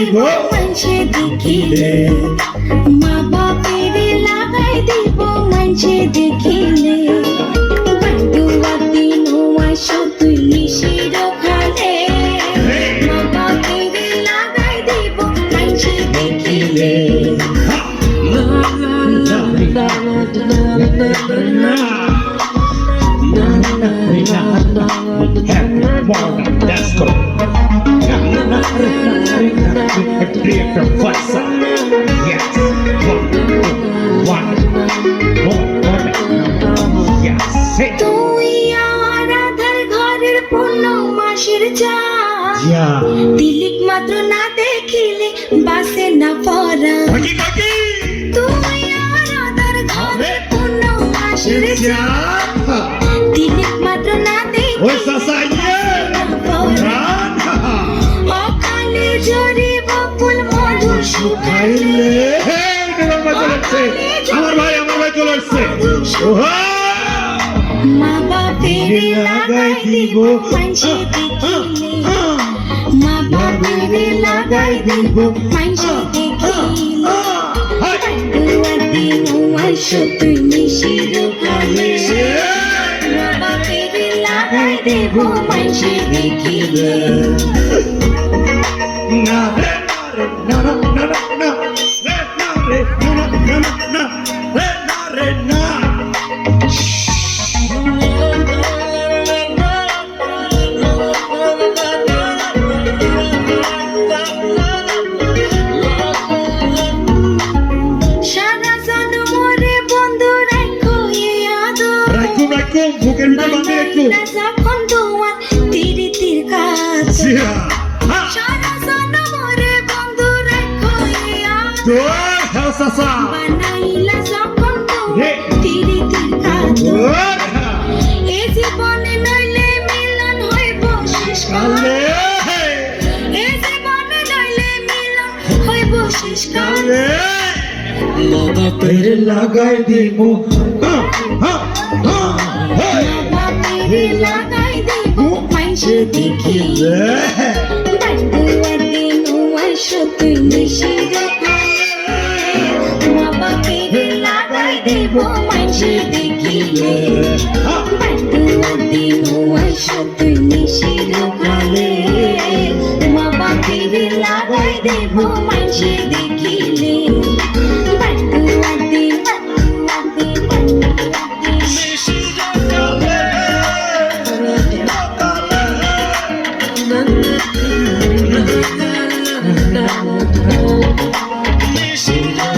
দিব মানছে দেখিলে মা বাপের লাগাই দিব মানছে দেখিলে বান্দুয়া দিন আসো তুই নিশির খালে মা বাপের লাগাই দিব মানছে দেখিলে That's good. Yes. One. Yes. তুই আমার আধার ঘরের পূর্ণ মাসের চাঁদ Yeah. তিলিক মাত্র না দেখিলে বাসে না পড়া তুই আমার আধার ঘরের পূর্ণ মাসের চাঁদ তিলিক মাত্র না Oi, Sasaye. Run. অকালে জরি বকুল মধু শুকাইলে আমার ভাই চলে আসছে মা বাপের লাগাই দিব মানছে দেখিলে মা বাপের লাগাই দিব মানছে দেখিলে বান্দুয়া দিন আসো তুই নিশির খালে মা বাপের লাগাই দিব মানছে দেখিলে না রে না না না না না রে না না না না রে না সারা জন্মরে বন্ধু রাখো এই আদর রাখো বুকের ভিতরে বাঁধে রাখো যখন তোমার তীরে তীর কাছে সারা জন্মরে বন্ধু রাখো এই তো আদর হ্যাঁ সাসা বানাইলা যখন তোমার তীরে তীর কাছে এ জীবনে নইলে মিলন হইব শেষকালে এ জীবনে নইলে মিলন হইব শেষকালে মা বাপের লাগাই দিব বাপের লাগাই দিব মানছে দেখিলে বান্দুয়া দিন আসো তুই নিশির খালে মা বাপের লাগাই দিব মানছে দেখিলে বান্দুয়া দিন আসো তুই নিশির খালে মা বাপের লাগাই দিব মানছে দেখিলে বান্দুয়া দিন Michigan.